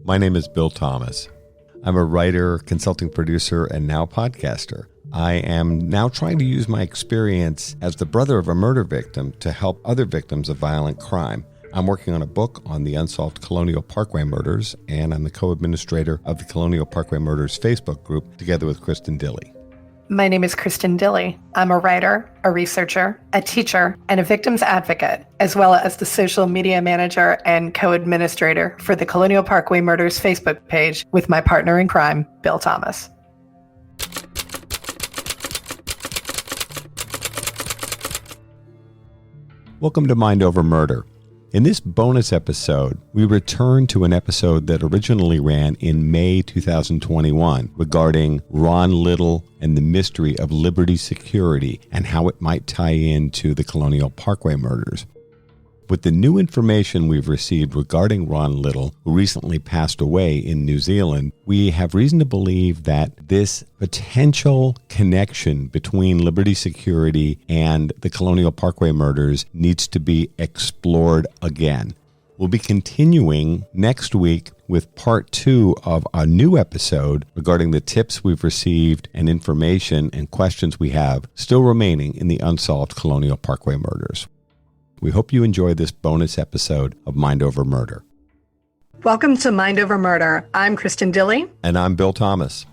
My name is Bill Thomas. I'm a writer, consulting producer, and now podcaster. I am now trying to use my experience as the brother of a murder victim to help other victims of violent crime. I'm working on a book on the unsolved Colonial Parkway Murders, and I'm the co-administrator of the Colonial Parkway Murders Facebook group together with Kristen Dilley. My name is Kristen Dilley. I'm a writer, a researcher, a teacher, and a victims advocate, as well as the social media manager and co-administrator for the Colonial Parkway Murders Facebook page with my partner in crime, Bill Thomas. Welcome to Mind Over Murder. In this bonus episode, we return to an episode that originally ran in May 2021 regarding Ron Little and the mystery of Liberty Security and how it might tie into the Colonial Parkway murders. With the new information we've received regarding Ron Little, who recently passed away in New Zealand, we have reason to believe that this potential connection between Liberty Security and the Colonial Parkway murders needs to be explored again. We'll be continuing next week with part 2 of a new episode regarding the tips we've received and information and questions we have still remaining in the unsolved Colonial Parkway murders. We hope you enjoy this bonus episode of Mind Over Murder. Welcome to Mind Over Murder. I'm Kristen Dilley. And I'm Bill Thomas.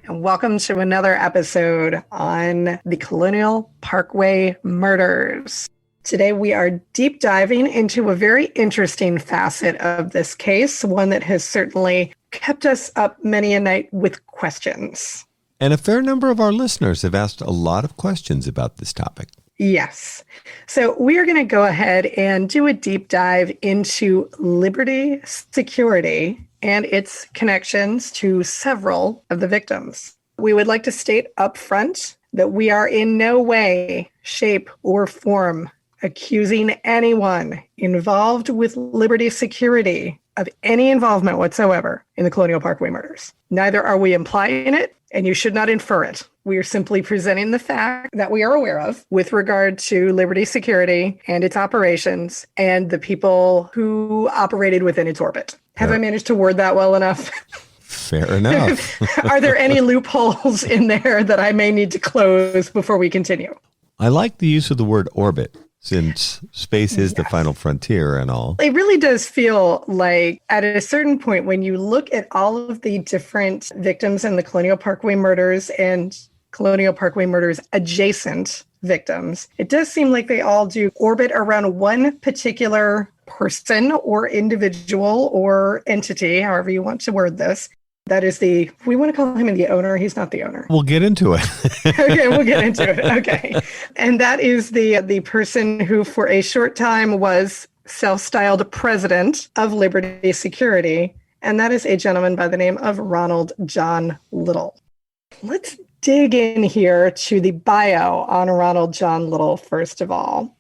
And welcome to another episode on the Colonial Parkway Murders. Today we are deep diving into a very interesting facet of this case, one that has certainly kept us up many a night with questions. And a fair number of our listeners have asked a lot of questions about this topic. Yes. So we are going to go ahead and do a deep dive into Liberty Security and its connections to several of the victims. We would like to state up front that we are in no way, shape, or form accusing anyone involved with Liberty Security of any involvement whatsoever in the Colonial Parkway murders. Neither are we implying it, and you should not infer it. We are simply presenting the fact that we are aware of with regard to Liberty Security and its operations and the people who operated within its orbit. Have I managed to word that well enough? Fair enough. Are there any loopholes in there that I may need to close before we continue? I like the use of the word orbit, since space is the final frontier and all. It really does feel like at a certain point when you look at all of the different victims in the Colonial Parkway murders and Colonial Parkway murders adjacent victims, it does seem like they all do orbit around one particular person or individual or entity, however you want to word this. That is we want to call him the owner. He's not the owner. We'll get into it. Okay, we'll get into it. Okay. And that is the person who for a short time was self-styled president of Liberty Security. And that is a gentleman by the name of Ronald John Little. Let's dig in here to the bio on Ronald John Little, first of all.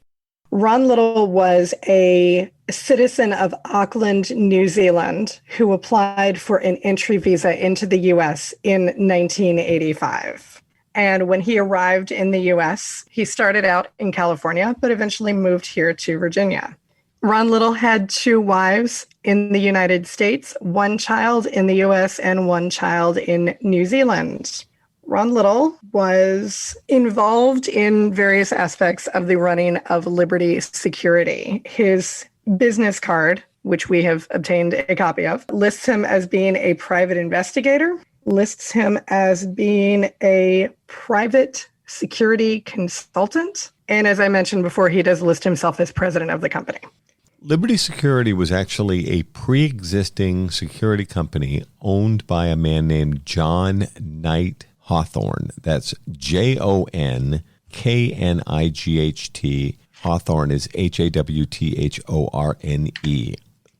Ron Little was a citizen of Auckland, New Zealand, who applied for an entry visa into the U.S. in 1985. And when he arrived in the U.S., he started out in California, but eventually moved here to Virginia. Ron Little had 2 wives in the United States, 1 child in the U.S., and 1 child in New Zealand. Ron Little was involved in various aspects of the running of Liberty Security. His business card, which we have obtained a copy of, lists him as being a private investigator, lists him as being a private security consultant, and as I mentioned before, he does list himself as president of the company. Liberty Security was actually a pre-existing security company owned by a man named John Knight Hawthorne. That's Jonknight. Hawthorne is Hawthorne.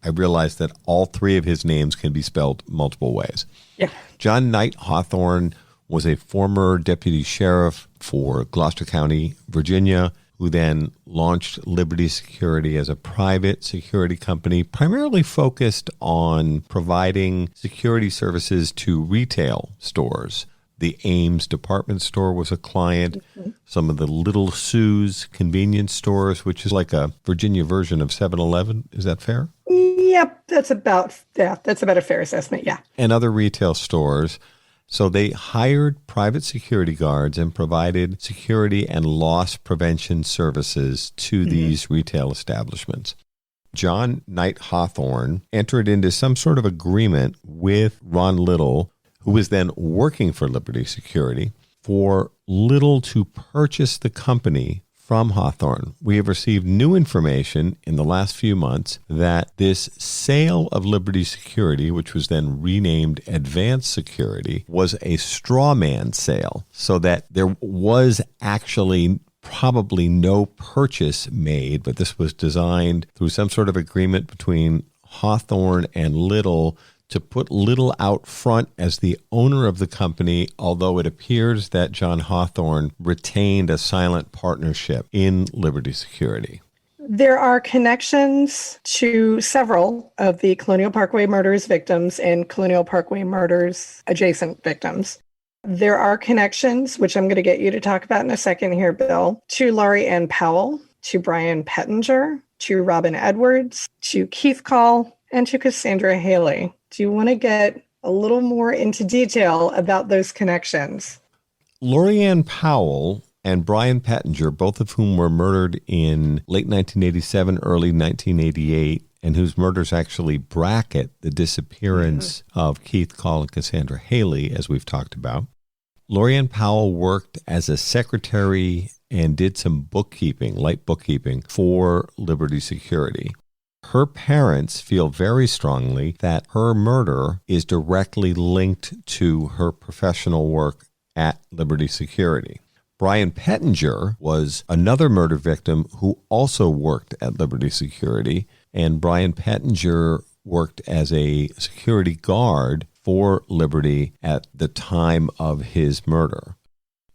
I realize that all 3 of his names can be spelled multiple ways. Yeah. John Knight Hawthorne was a former deputy sheriff for Gloucester County, Virginia, who then launched Liberty Security as a private security company, primarily focused on providing security services to retail stores. The Ames department store was a client. Mm-hmm. Some of the Little Sue's convenience stores, which is like a Virginia version of 7-Eleven. Is that fair? Yeah. Yep, that's about a fair assessment, yeah. And other retail stores. So they hired private security guards and provided security and loss prevention services to these retail establishments. John Knight Hawthorne entered into some sort of agreement with Ron Little, who was then working for Liberty Security, for Little to purchase the company from Hawthorne. We have received new information in the last few months that this sale of Liberty Security, which was then renamed Advanced Security, was a straw man sale, so that there was actually probably no purchase made, but this was designed through some sort of agreement between Hawthorne and Little to put Little out front as the owner of the company, although it appears that John Hawthorne retained a silent partnership in Liberty Security. There are connections to several of the Colonial Parkway Murders victims and Colonial Parkway Murders adjacent victims. There are connections, which I'm going to get you to talk about in a second here, Bill, to Laurie Ann Powell, to Brian Pettinger, to Robin Edwards, to Keith Call, and to Cassandra Haley. Do you want to get a little more into detail about those connections? Laurie Ann Powell and Brian Pettinger, both of whom were murdered in late 1987, early 1988, and whose murders actually bracket the disappearance of Keith Call and Cassandra Haley, as we've talked about. Laurie Ann Powell worked as a secretary and did some bookkeeping, light bookkeeping, for Liberty Security. Her parents feel very strongly that her murder is directly linked to her professional work at Liberty Security. Brian Pettinger was another murder victim who also worked at Liberty Security, and Brian Pettinger worked as a security guard for Liberty at the time of his murder.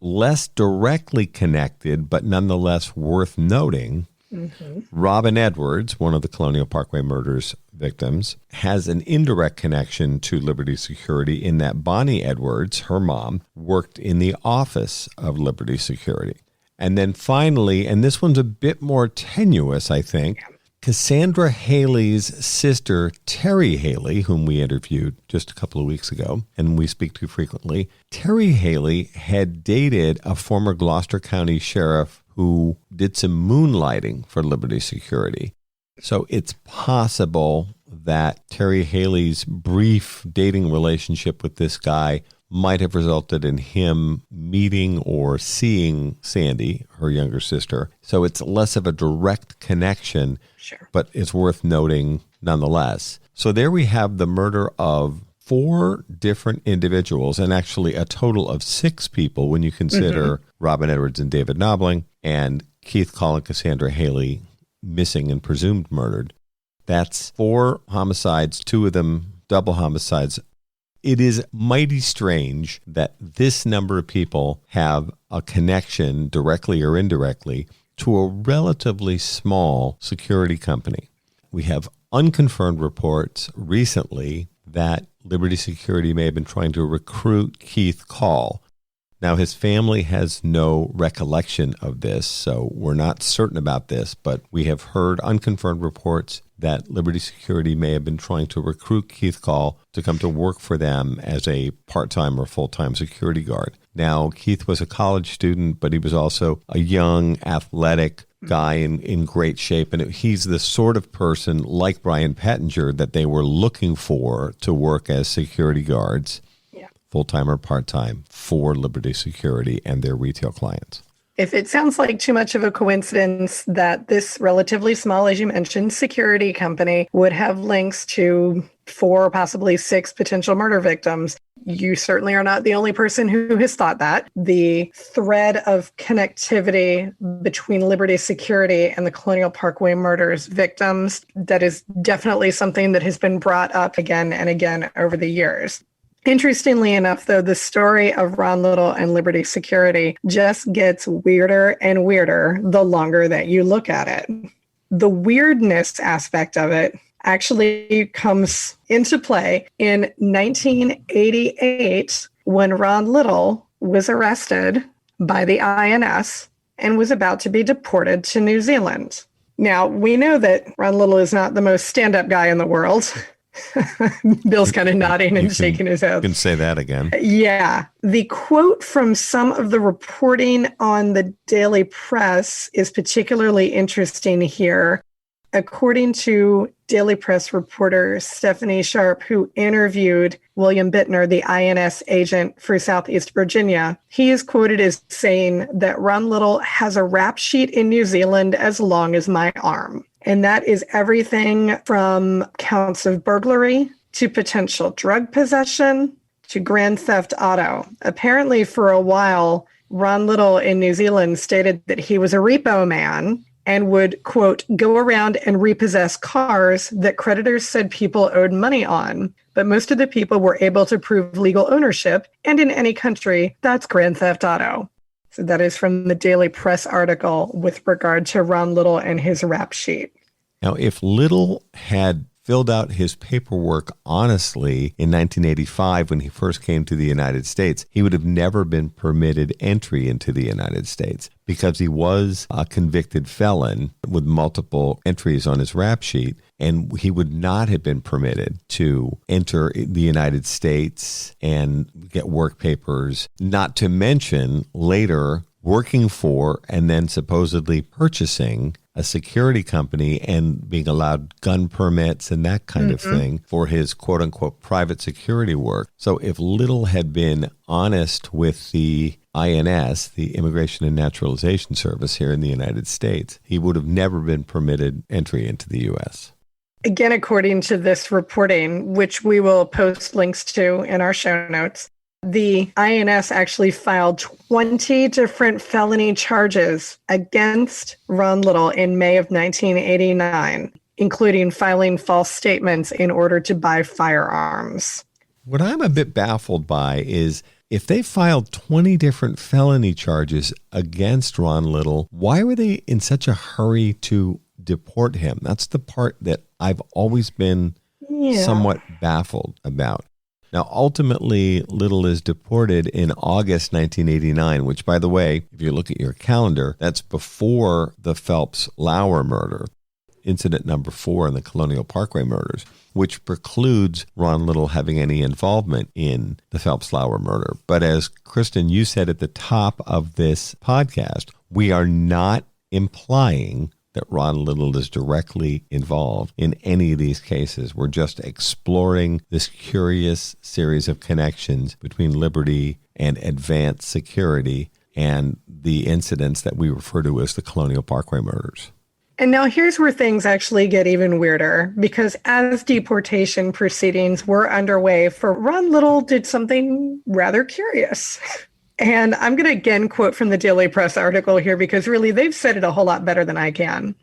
Less directly connected, but nonetheless worth noting, Robin Edwards, one of the Colonial Parkway Murders victims, has an indirect connection to Liberty Security in that Bonnie Edwards, her mom, worked in the office of Liberty Security. And then finally, and this one's a bit more tenuous, I think, Cassandra Haley's sister, Terry Haley, whom we interviewed just a couple of weeks ago, and we speak to frequently, Terry Haley had dated a former Gloucester County sheriff who did some moonlighting for Liberty Security. So it's possible that Terry Haley's brief dating relationship with this guy might have resulted in him meeting or seeing Sandy, her younger sister. So it's less of a direct connection, but it's worth noting nonetheless. So there we have the murder of 4 different individuals, and actually a total of 6 people when you consider Robin Edwards and David Knobling, and Keith Call and Cassandra Haley missing and presumed murdered. That's 4 homicides, 2 of them double homicides. It is mighty strange that this number of people have a connection, directly or indirectly, to a relatively small security company. We have unconfirmed reports recently that Liberty Security may have been trying to recruit Keith Call. Now, his family has no recollection of this, so we're not certain about this, but we have heard unconfirmed reports that Liberty Security may have been trying to recruit Keith Call to come to work for them as a part-time or full-time security guard. Now, Keith was a college student, but he was also a young, athletic guy in great shape, and he's the sort of person, like Brian Pettinger, that they were looking for to work as security guards, full-time or part-time, for Liberty Security and their retail clients. If it sounds like too much of a coincidence that this relatively small, as you mentioned, security company would have links to 4, possibly 6 potential murder victims, you certainly are not the only person who has thought that. The thread of connectivity between Liberty Security and the Colonial Parkway Murders victims, that is definitely something that has been brought up again and again over the years. Interestingly enough, though, the story of Ron Little and Liberty Security just gets weirder and weirder the longer that you look at it. The weirdness aspect of it actually comes into play in 1988 when Ron Little was arrested by the INS and was about to be deported to New Zealand. Now, we know that Ron Little is not the most stand-up guy in the world. Bill's kind of nodding and shaking his head. You can say that again. Yeah. The quote from some of the reporting on the Daily Press is particularly interesting here. According to Daily Press reporter Stephanie Sharp, who interviewed William Bittner, the INS agent for Southeast Virginia, he is quoted as saying that Ron Little has a rap sheet in New Zealand as long as my arm. And that is everything from counts of burglary to potential drug possession to grand theft auto. Apparently, for a while, Ron Little in New Zealand stated that he was a repo man and would, quote, go around and repossess cars that creditors said people owed money on. But most of the people were able to prove legal ownership, and in any country, that's grand theft auto. So that is from the Daily Press article with regard to Ron Little and his rap sheet. Now, if Little had filled out his paperwork honestly in 1985 when he first came to the United States, he would have never been permitted entry into the United States because he was a convicted felon with multiple entries on his rap sheet, and he would not have been permitted to enter the United States and get work papers, not to mention later working for and then supposedly purchasing a security company and being allowed gun permits and that kind of thing for his quote unquote private security work. So if Little had been honest with the INS, the Immigration and Naturalization Service here in the United States, he would have never been permitted entry into the U.S. Again, according to this reporting, which we will post links to in our show notes, the INS actually filed 20 different felony charges against Ron Little in May of 1989, including filing false statements in order to buy firearms. What I'm a bit baffled by is if they filed 20 different felony charges against Ron Little, why were they in such a hurry to deport him? That's the part that I've always been somewhat baffled about. Now, ultimately, Little is deported in August 1989, which, by the way, if you look at your calendar, that's before the Phelps-Lauer murder, incident number 4 in the Colonial Parkway murders, which precludes Ron Little having any involvement in the Phelps-Lauer murder. But as Kristen, you said at the top of this podcast, we are not implying that Ron Little is directly involved in any of these cases. We're just exploring this curious series of connections between Liberty and Advanced Security and the incidents that we refer to as the Colonial Parkway murders. And now here's where things actually get even weirder, because as deportation proceedings were underway for Ron Little did something rather curious. And I'm going to again quote from the Daily Press article here because really they've said it a whole lot better than I can.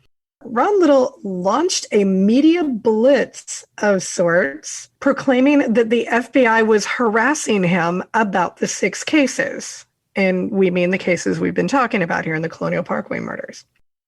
Ron Little launched a media blitz of sorts, proclaiming that the FBI was harassing him about the 6 cases. And we mean the cases we've been talking about here in the Colonial Parkway murders.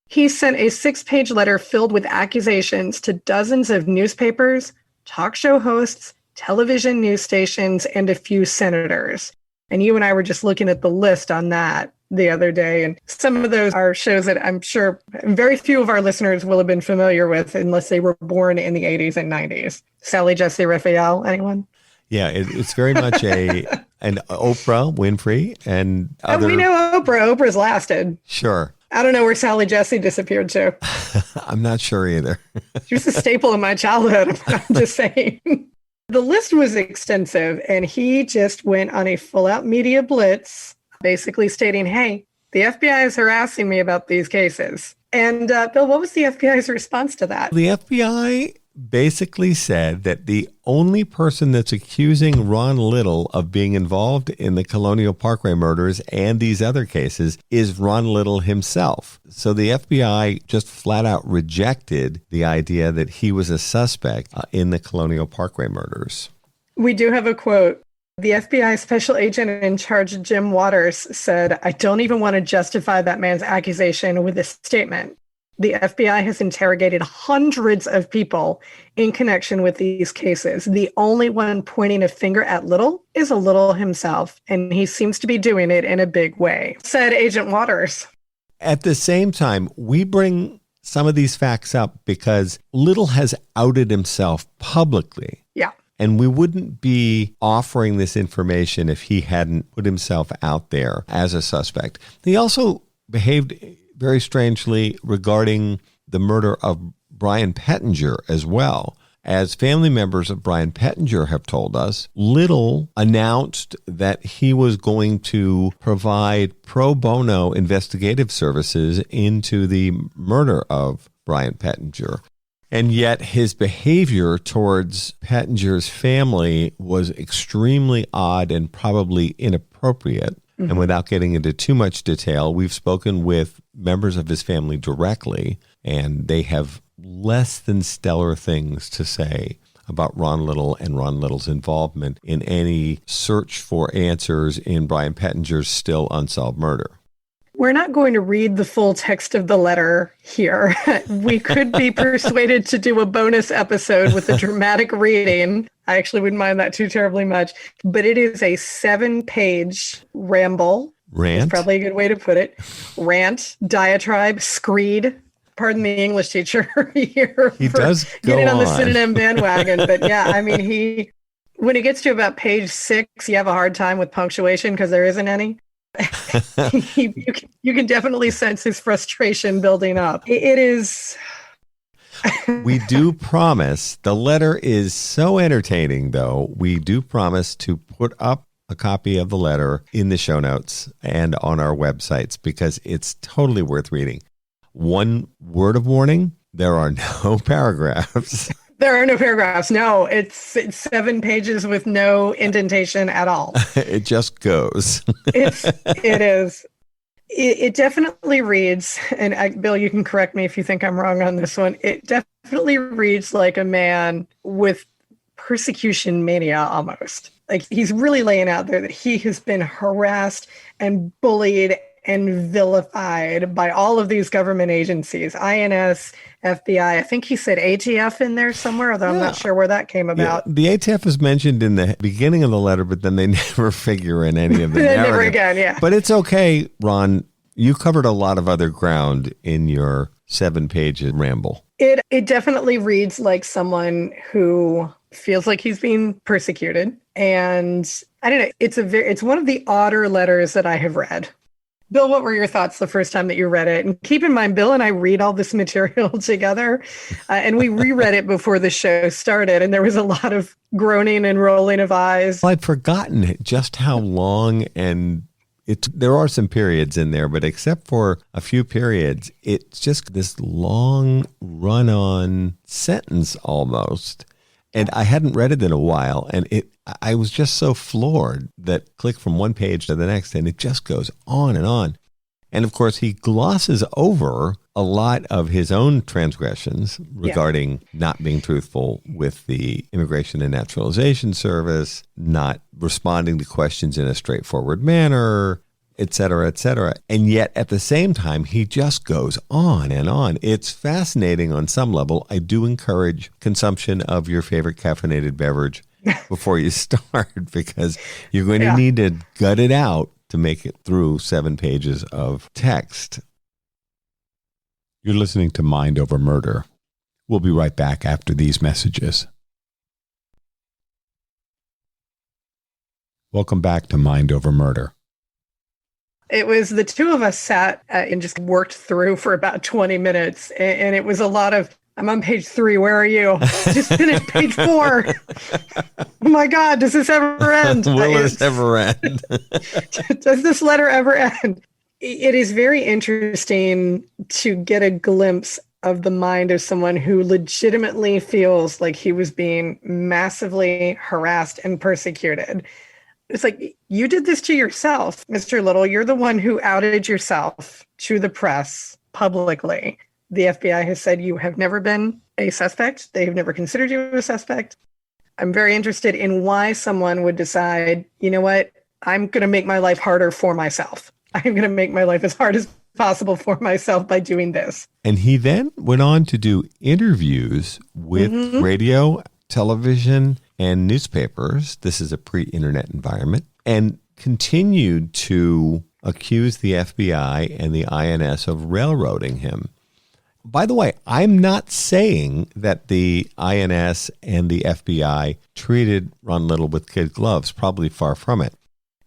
He sent a 6-page letter filled with accusations to dozens of newspapers, talk show hosts, television news stations, and a few senators. And you and I were just looking at the list on that the other day. And some of those are shows that I'm sure very few of our listeners will have been familiar with unless they were born in the 80s and 90s. Sally Jesse Raphael, anyone? Yeah, it's very much an Oprah Winfrey and other... We know Oprah. Oprah's lasted. Sure. I don't know where Sally Jesse disappeared to. I'm not sure either. She was a staple in my childhood, I'm just saying. The list was extensive, and he just went on a full-out media blitz, basically stating, hey, the FBI is harassing me about these cases. And Bill, what was the FBI's response to that? The FBI basically said that the only person that's accusing Ron Little of being involved in the Colonial Parkway murders and these other cases is Ron Little himself. So the FBI just flat out rejected the idea that he was a suspect in the Colonial Parkway murders. We do have a quote. The FBI special agent in charge, Jim Waters, said, I don't even want to justify that man's accusation with a statement. The FBI has interrogated hundreds of people in connection with these cases. The only one pointing a finger at Little is Little himself, and he seems to be doing it in a big way, said Agent Waters. At the same time, we bring some of these facts up because Little has outed himself publicly. Yeah. And we wouldn't be offering this information if he hadn't put himself out there as a suspect. He also behaved very strangely regarding the murder of Brian Pettinger as well. As family members of Brian Pettinger have told us, Little announced that he was going to provide pro bono investigative services into the murder of Brian Pettinger. And yet his behavior towards Pettinger's family was extremely odd and probably inappropriate. Mm-hmm. And without getting into too much detail, we've spoken with members of his family directly, and they have less than stellar things to say about Ron Little and Ron Little's involvement in any search for answers in Brian Pettinger's still unsolved murder. We're not going to read the full text of the letter here. We could be persuaded to do a bonus episode with a dramatic reading. I actually wouldn't mind that too terribly much. But it is a 7-page ramble. Rant? That's probably a good way to put it. Rant, diatribe, screed. Pardon the English teacher here. He does go getting on the synonym bandwagon. But yeah, I mean, when it gets to about page 6, you have a hard time with punctuation because there isn't any. You can definitely sense his frustration building up. It is. We do promise, the letter is so entertaining, though, we do promise to put up a copy of the letter in the show notes and on our websites because it's totally worth reading. One word of warning, there are no paragraphs. There are no paragraphs. No, it's 7 pages with no indentation at all. It just goes. It is. It definitely reads, and Bill, you can correct me if you think I'm wrong on this one. It definitely reads like a man with persecution mania almost. Like he's really laying out there that he has been harassed and bullied and vilified by all of these government agencies, INS, FBI. I think he said ATF in there somewhere, although I'm not sure where that came about. Yeah, the ATF is mentioned in the beginning of the letter, but then they never figure in any of the narrative. Never again, yeah. But it's okay, Ron. You covered a lot of other ground in your 7-page ramble. It definitely reads like someone who feels like he's being persecuted. And I don't know, it's one of the odder letters that I have read. Bill, what were your thoughts the first time that you read it? And keep in mind, Bill and I read all this material together, and we reread it before the show started, and there was a lot of groaning and rolling of eyes. Well, I'd forgotten just how long, and there are some periods in there, but except for a few periods, it's just this long run-on sentence almost. And I hadn't read it in a while, and I was just so floored that click from one page to the next, and it just goes on and on. And of course, he glosses over a lot of his own transgressions regarding not being truthful with the Immigration and Naturalization Service, not responding to questions in a straightforward manner, et cetera, et cetera. And yet at the same time, he just goes on and on. It's fascinating on some level. I do encourage consumption of your favorite caffeinated beverage before you start because you're going to need to gut it out to make it through 7 pages of text. You're listening to Mind Over Murder. We'll be right back after these messages. Welcome back to Mind Over Murder. It was the two of us sat and just worked through for about 20 minutes. And it was a lot of, I'm on page 3. Where are you? Just finished page 4. Oh my God, does this ever end? Will this ever end? Does this letter ever end? It is very interesting to get a glimpse of the mind of someone who legitimately feels like he was being massively harassed and persecuted. It's like, you did this to yourself, Mr. Little. You're the one who outed yourself to the press publicly. The FBI has said you have never been a suspect. They have never considered you a suspect. I'm very interested in why someone would decide, you know what, I'm going to make my life harder for myself. I'm going to make my life as hard as possible for myself by doing this. And he then went on to do interviews with radio, television, and newspapers. This is a pre-internet environment, and continued to accuse the FBI and the INS of railroading him. by the way, I'm not saying that the INS and the FBI treated Ron Little with kid gloves, probably far from it.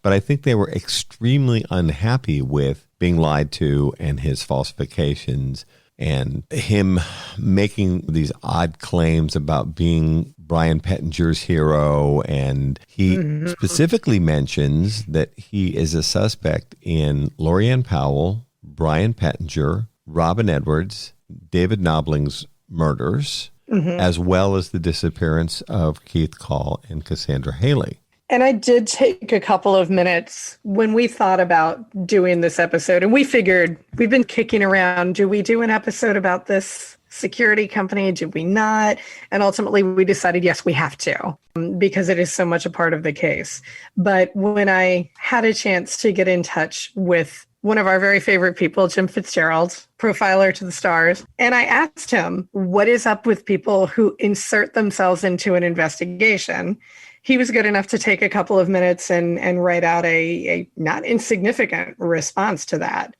But I think they were extremely unhappy with being lied to and his falsifications and him making these odd claims about being Brian Pettinger's hero. And he specifically mentions that he is a suspect in Lorianne Powell, Brian Pettinger, Robin Edwards, David Nobling's murders, as well as the disappearance of Keith Call and Cassandra Haley. And I did take a couple of minutes when we thought about doing this episode, and we figured we've been kicking around, do we do an episode about this security company? Do we not? And ultimately we decided, yes, we have to, because it is so much a part of the case. But when I had a chance to get in touch with one of our very favorite people, Jim Fitzgerald, profiler to the stars, and I asked him, what is up with people who insert themselves into an investigation? He was good enough to take a couple of minutes and write out a not insignificant response to that.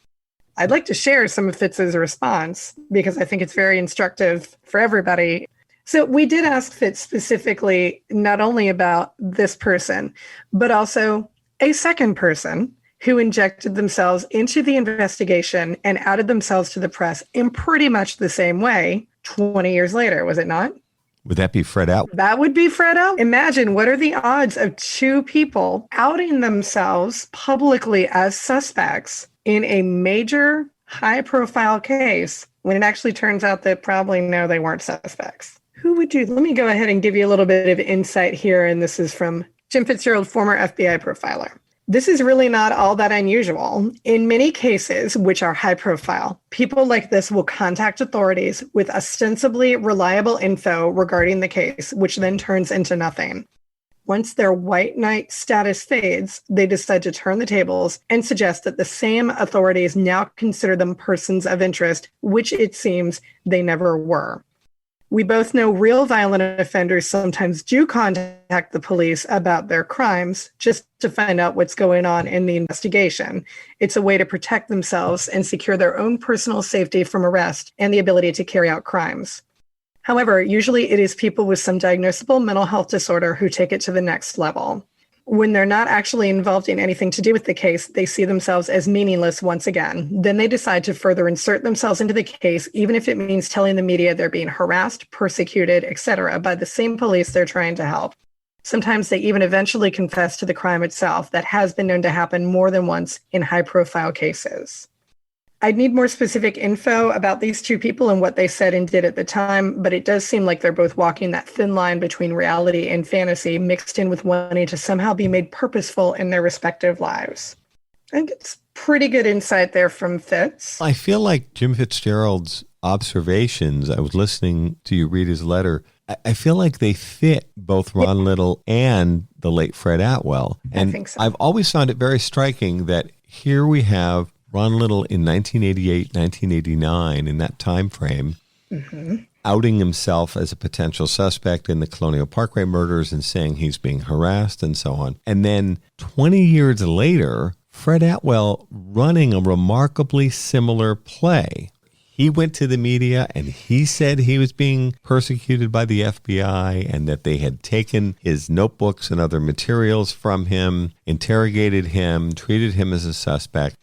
I'd like to share some of Fitz's response because I think it's very instructive for everybody. So we did ask Fitz specifically not only about this person, but also a second person who injected themselves into the investigation and outed themselves to the press in pretty much the same way 20 years later, was it not? Would that be Fred Atwell? That would be Fred Atwell. Imagine, what are the odds of two people outing themselves publicly as suspects in a major high-profile case when it actually turns out that probably no, they weren't suspects? Who would do? Let me go ahead and give you a little bit of insight here, and this is from Jim Fitzgerald, former FBI profiler. This is really not all that unusual. In many cases, which are high profile, people like this will contact authorities with ostensibly reliable info regarding the case, which then turns into nothing. Once their white knight status fades, they decide to turn the tables and suggest that the same authorities now consider them persons of interest, which it seems they never were. We both know real violent offenders sometimes do contact the police about their crimes just to find out what's going on in the investigation. It's a way to protect themselves and secure their own personal safety from arrest and the ability to carry out crimes. However, usually it is people with some diagnosable mental health disorder who take it to the next level. When they're not actually involved in anything to do with the case, they see themselves as meaningless once again. Then they decide to further insert themselves into the case, even if it means telling the media they're being harassed, persecuted, etc., by the same police they're trying to help. Sometimes they even eventually confess to the crime itself. That has been known to happen more than once in high-profile cases. I'd need more specific info about these two people and what they said and did at the time, but it does seem like they're both walking that thin line between reality and fantasy, mixed in with wanting to somehow be made purposeful in their respective lives. I think it's pretty good insight there from Fitz. I feel like Jim Fitzgerald's observations, I was listening to you read his letter, I feel like they fit both Ron Little and the late Fred Atwell. And I think so. I've always found it very striking that here we have Ron Little in 1988, 1989, in that time frame, outing himself as a potential suspect in the Colonial Parkway murders and saying he's being harassed and so on. And then 20 years later, Fred Atwell running a remarkably similar play. He went to the media and he said he was being persecuted by the FBI and that they had taken his notebooks and other materials from him, interrogated him, treated him as a suspect.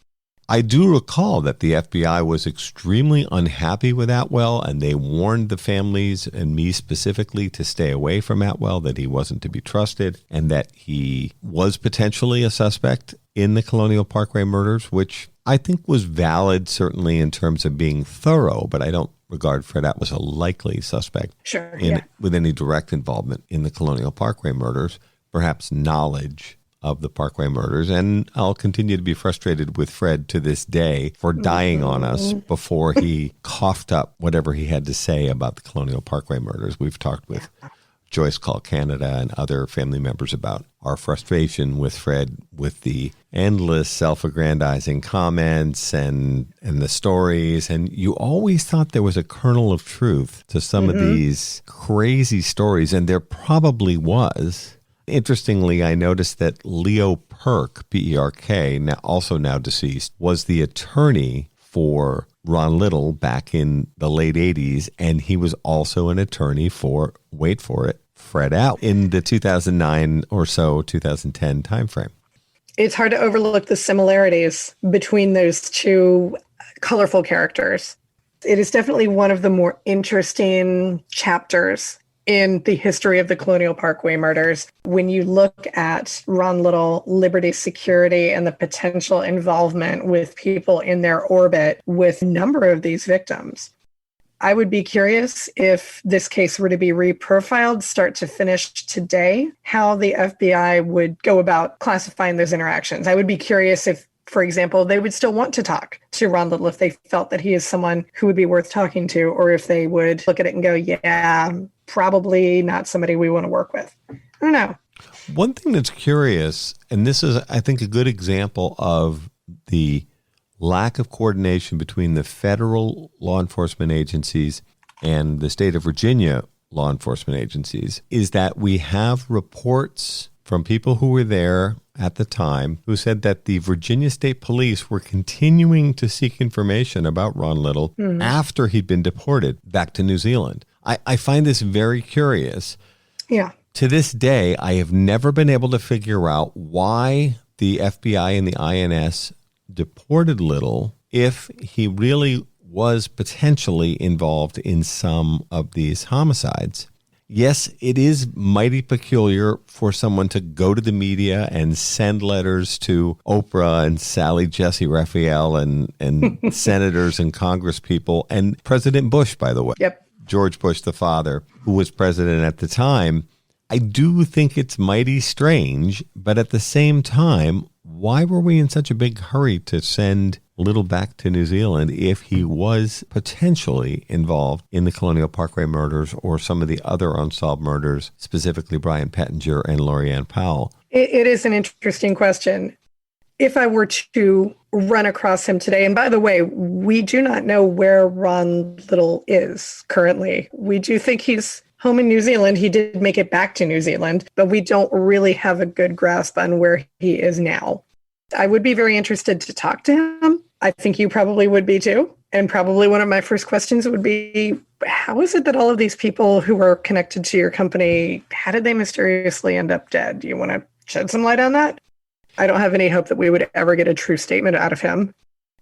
I do recall that the FBI was extremely unhappy with Atwell, and they warned the families and me specifically to stay away from Atwell, that he wasn't to be trusted, and that he was potentially a suspect in the Colonial Parkway murders, which I think was valid, certainly in terms of being thorough, but I don't regard Fred Atwell as a likely suspect with any direct involvement in the Colonial Parkway murders, perhaps knowledge of the Parkway murders. And I'll continue to be frustrated with Fred to this day for dying on us before he coughed up whatever he had to say about the Colonial Parkway murders. We've talked with Joyce Call Canada and other family members about our frustration with Fred, with the endless self-aggrandizing comments and the stories. And you always thought there was a kernel of truth to some of these crazy stories, and there probably was. Interestingly, I noticed that Leo Perk, P-E-R-K, now deceased, was the attorney for Ron Little back in the late 80s, and he was also an attorney for, wait for it, Fred Out in the 2009 or so, 2010 timeframe. It's hard to overlook the similarities between those two colorful characters. It is definitely one of the more interesting chapters in the history of the Colonial Parkway murders. When you look at Ron Little, Liberty Security, and the potential involvement with people in their orbit with a number of these victims. I would be curious if this case were to be reprofiled start to finish today, how the FBI would go about classifying those interactions. I would be curious if, for example, they would still want to talk to Ron Little if they felt that he is someone who would be worth talking to, or if they would look at it and go, yeah, probably not somebody we want to work with. I don't know. One thing that's curious, and this is, I think, a good example of the lack of coordination between the federal law enforcement agencies and the state of Virginia law enforcement agencies, is that we have reports from people who were there at the time who said that the Virginia State Police were continuing to seek information about Ron Little after he'd been deported back to New Zealand. I find this very curious. Yeah. To this day, I have never been able to figure out why the FBI and the INS deported Little if he really was potentially involved in some of these homicides. Yes, it is mighty peculiar for someone to go to the media and send letters to Oprah and Sally Jesse Raphael and senators and congresspeople and President Bush, by the way. Yep. George Bush, the father, who was president at the time. I do think it's mighty strange, but at the same time, why were we in such a big hurry to send Little back to New Zealand if he was potentially involved in the Colonial Parkway murders or some of the other unsolved murders, specifically Brian Pettinger and Lorianne Powell? It is an interesting question. If I were to run across him today, and by the way, we do not know where Ron Little is currently. We do think he's home in New Zealand. He did make it back to New Zealand, but we don't really have a good grasp on where he is now. I would be very interested to talk to him. I think you probably would be too. And probably one of my first questions would be, how is it that all of these people who are connected to your company, how did they mysteriously end up dead? Do you want to shed some light on that? I don't have any hope that we would ever get a true statement out of him.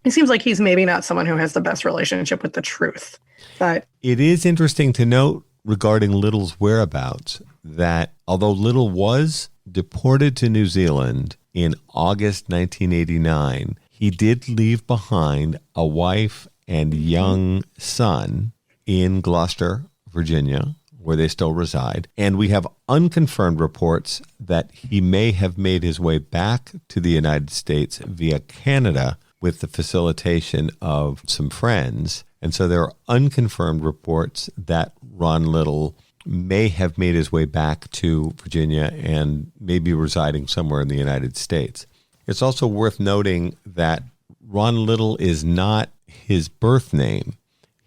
It seems like he's maybe not someone who has the best relationship with the truth. But it is interesting to note regarding Little's whereabouts that although Little was deported to New Zealand in August 1989, he did leave behind a wife and young son in Gloucester, Virginia, where they still reside. And we have unconfirmed reports that he may have made his way back to the United States via Canada with the facilitation of some friends. And so there are unconfirmed reports that Ron Little may have made his way back to Virginia and maybe residing somewhere in the United States. It's also worth noting that Ron Little is not his birth name.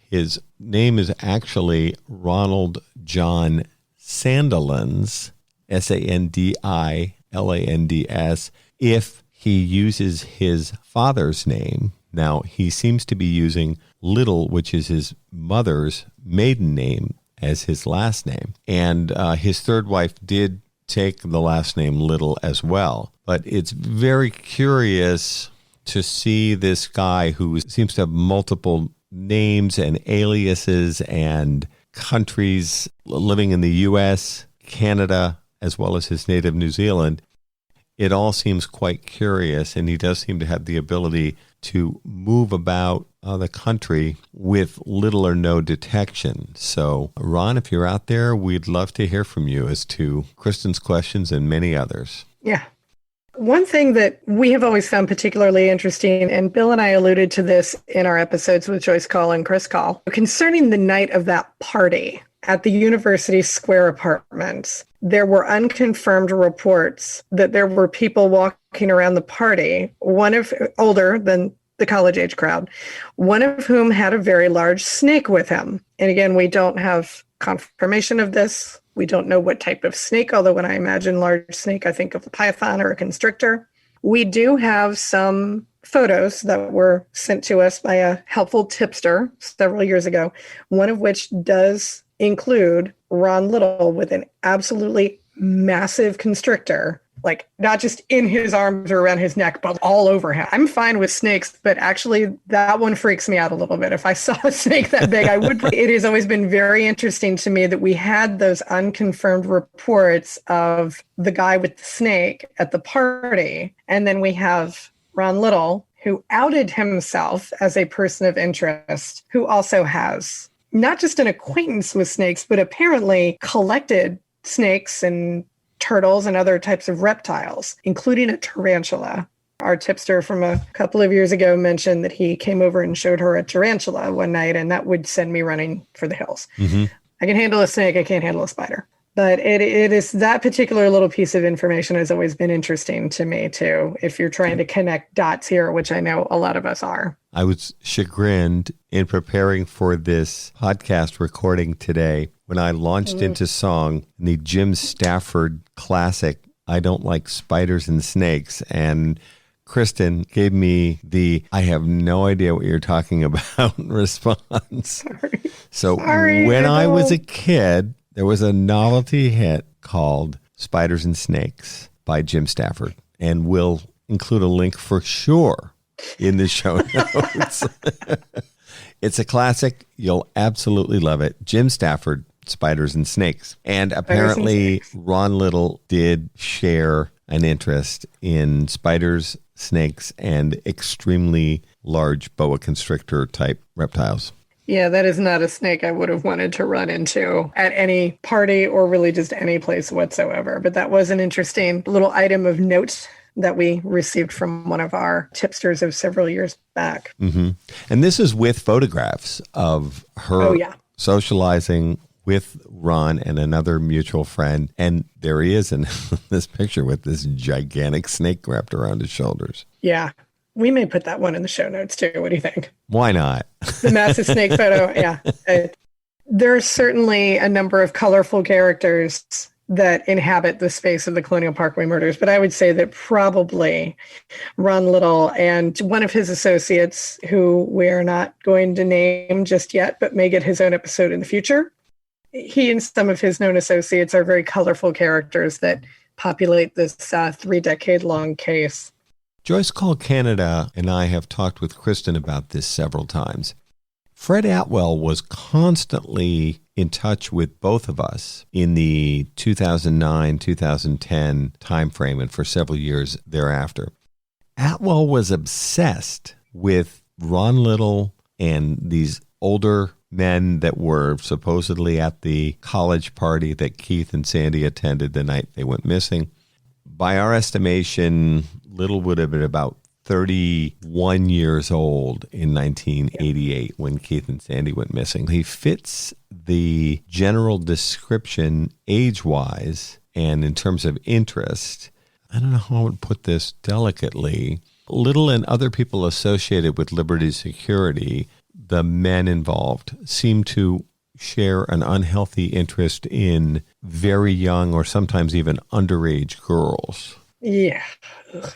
His name is actually Ronald John Sandilands, Sandilands, if he uses his father's name. Now, he seems to be using Little, which is his mother's maiden name, as his last name. And his third wife did take the last name Little as well. But it's very curious to see this guy who seems to have multiple names and aliases and countries, living in the U.S., Canada, as well as his native New Zealand. It all seems quite curious, and he does seem to have the ability to move about the country with little or no detection. So, Ron, if you're out there, we'd love to hear from you as to Kristen's questions and many others. Yeah. One thing that we have always found particularly interesting, and Bill and I alluded to this in our episodes with Joyce Call and Chris Call, concerning the night of that party at the University Square apartments, there were unconfirmed reports that there were people walking around the party, one of older than the college age crowd, one of whom had a very large snake with him. And again, we don't have confirmation of this. We don't know what type of snake, although when I imagine large snake, I think of a python or a constrictor. We do have some photos that were sent to us by a helpful tipster several years ago, one of which does include Ron Little with an absolutely massive constrictor, like not just in his arms or around his neck, but all over him. I'm fine with snakes, but actually that one freaks me out a little bit. If I saw a snake that big, I would. It has always been very interesting to me that we had those unconfirmed reports of the guy with the snake at the party. And then we have Ron Little, who outed himself as a person of interest, who also has not just an acquaintance with snakes, but apparently collected snakes and turtles and other types of reptiles, including a tarantula. Our tipster from a couple of years ago mentioned that he came over and showed her a tarantula one night, and that would send me running for the hills. Mm-hmm. I can handle a snake. I can't handle a spider. But it is that particular little piece of information has always been interesting to me, too, if you're trying to connect dots here, which I know a lot of us are. I was chagrined in preparing for this podcast recording today when I launched into song the Jim Stafford classic, I Don't Like Spiders and Snakes. And Kristen gave me the I have no idea what you're talking about response. Sorry, when I was a kid, there was a novelty hit called Spiders and Snakes by Jim Stafford, and we'll include a link for sure in the show notes. It's a classic. You'll absolutely love it. Jim Stafford, Spiders and Snakes. And apparently Ron Little did share an interest in spiders, snakes, and extremely large boa constrictor type reptiles. Yeah, that is not a snake I would have wanted to run into at any party or really just any place whatsoever. But that was an interesting little item of note that we received from one of our tipsters of several years back. Mm-hmm. And this is with photographs of her socializing with Ron and another mutual friend. And there he is in this picture with this gigantic snake wrapped around his shoulders. Yeah. We may put that one in the show notes, too. What do you think? Why not? The massive snake photo, yeah. There's certainly a number of colorful characters that inhabit the space of the Colonial Parkway Murders, but I would say that probably Ron Little and one of his associates, who we're not going to name just yet, but may get his own episode in the future. He and some of his known associates are very colorful characters that populate this 3-decade-long case. Joyce Call Canada and I have talked with Kristen about this several times. Fred Atwell was constantly in touch with both of us in the 2009-2010 timeframe and for several years thereafter. Atwell was obsessed with Ron Little and these older men that were supposedly at the college party that Keith and Sandy attended the night they went missing. By our estimation, Little would have been about 31 years old in 1988 when Keith and Sandy went missing. He fits the general description age-wise and in terms of interest. I don't know how I would put this delicately. Little and other people associated with Liberty Security, the men involved, seem to share an unhealthy interest in very young or sometimes even underage girls. Yeah.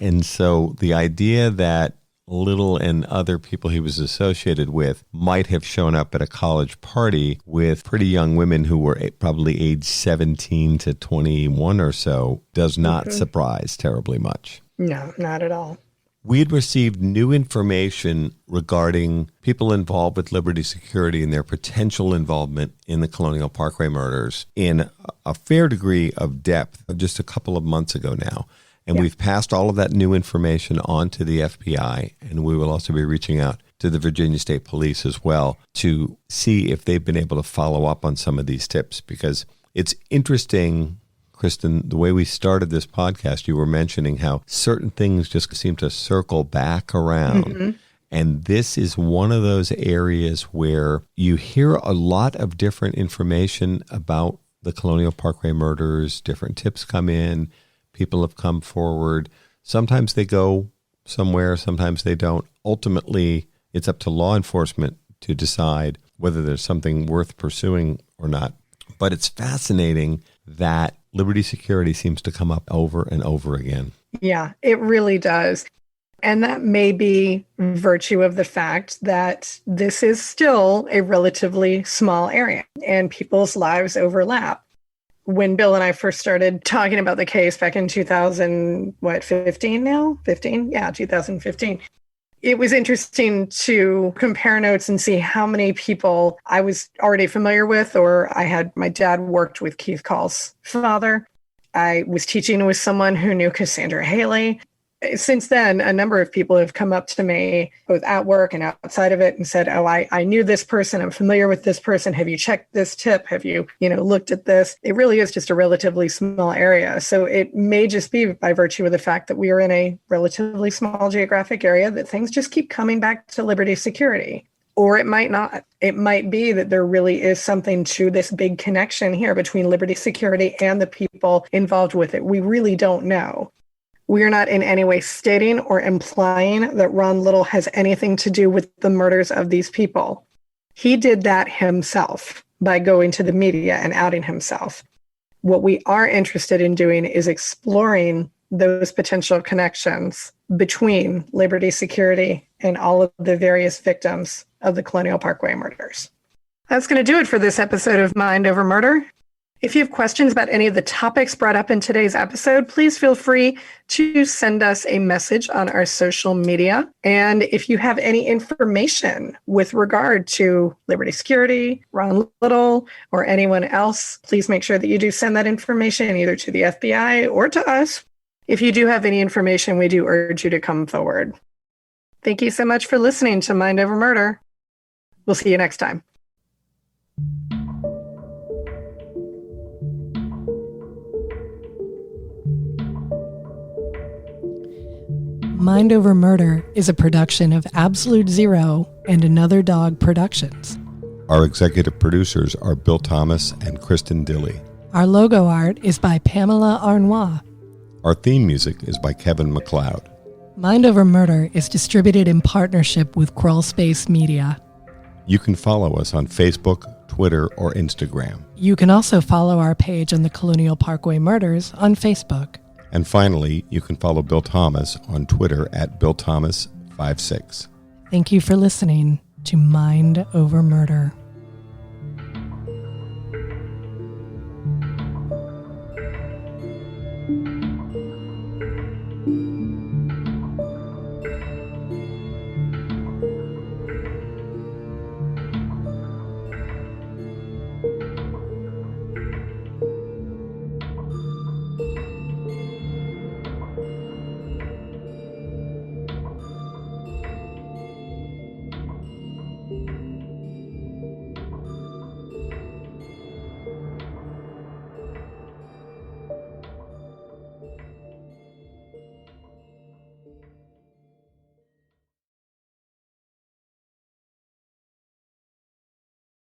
And so the idea that Little and other people he was associated with might have shown up at a college party with pretty young women who were probably age 17 to 21 or so does not surprise terribly much. No, not at all. We had received new information regarding people involved with Liberty Security and their potential involvement in the Colonial Parkway murders in a fair degree of depth just a couple of months ago now. And we've passed all of that new information on to the FBI, and we will also be reaching out to the Virginia State Police as well to see if they've been able to follow up on some of these tips, because it's interesting, Kristen, the way we started this podcast, you were mentioning how certain things just seem to circle back around. Mm-hmm. And this is one of those areas where you hear a lot of different information about the Colonial Parkway murders, different tips come in, people have come forward. Sometimes they go somewhere, sometimes they don't. Ultimately, it's up to law enforcement to decide whether there's something worth pursuing or not. But it's fascinating that Liberty Security seems to come up over and over again. Yeah, it really does. And that may be virtue of the fact that this is still a relatively small area and people's lives overlap. When Bill and I first started talking about the case back in 2015 now? 15? Yeah, 2015. It was interesting to compare notes and see how many people I was already familiar with, or my dad worked with Keith Call's father. I was teaching with someone who knew Cassandra Haley. Since then, a number of people have come up to me, both at work and outside of it, and said, oh, I knew this person. I'm familiar with this person. Have you checked this tip? Have you, looked at this? It really is just a relatively small area. So it may just be by virtue of the fact that we are in a relatively small geographic area that things just keep coming back to Liberty Security. Or it might not. It might be that there really is something to this big connection here between Liberty Security and the people involved with it. We really don't know. We are not in any way stating or implying that Ron Little has anything to do with the murders of these people. He did that himself by going to the media and outing himself. What we are interested in doing is exploring those potential connections between Liberty Security and all of the various victims of the Colonial Parkway murders. That's going to do it for this episode of Mind Over Murder. If you have questions about any of the topics brought up in today's episode, please feel free to send us a message on our social media. And if you have any information with regard to Liberty Security, Ron Little, or anyone else, please make sure that you do send that information either to the FBI or to us. If you do have any information, we do urge you to come forward. Thank you so much for listening to Mind Over Murder. We'll see you next time. Mind Over Murder is a production of Absolute Zero and Another Dog Productions. Our executive producers are Bill Thomas and Kristen Dilley. Our logo art is by Pamela Arnois. Our theme music is by Kevin MacLeod. Mind Over Murder is distributed in partnership with Crawlspace Media. You can follow us on Facebook, Twitter, or Instagram. You can also follow our page on the Colonial Parkway Murders on Facebook. And finally, you can follow Bill Thomas on Twitter at BillThomas56. Thank you for listening to Mind Over Murder.